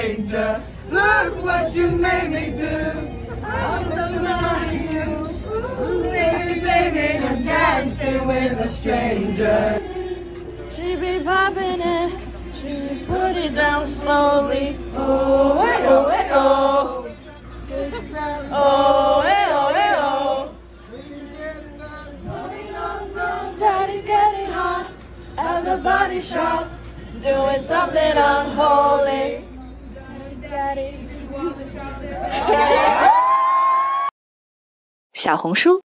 stranger. Look what you made me do. I'm so like you. Baby, baby, I'm dancing with a stranger. She be popping it, she put it down slowly. Oh, hey, oh, hey, oh. Oh, hey, oh, hey, oh. Daddy's getting hot at the body shop, doing something unholy. Daddy. 小红书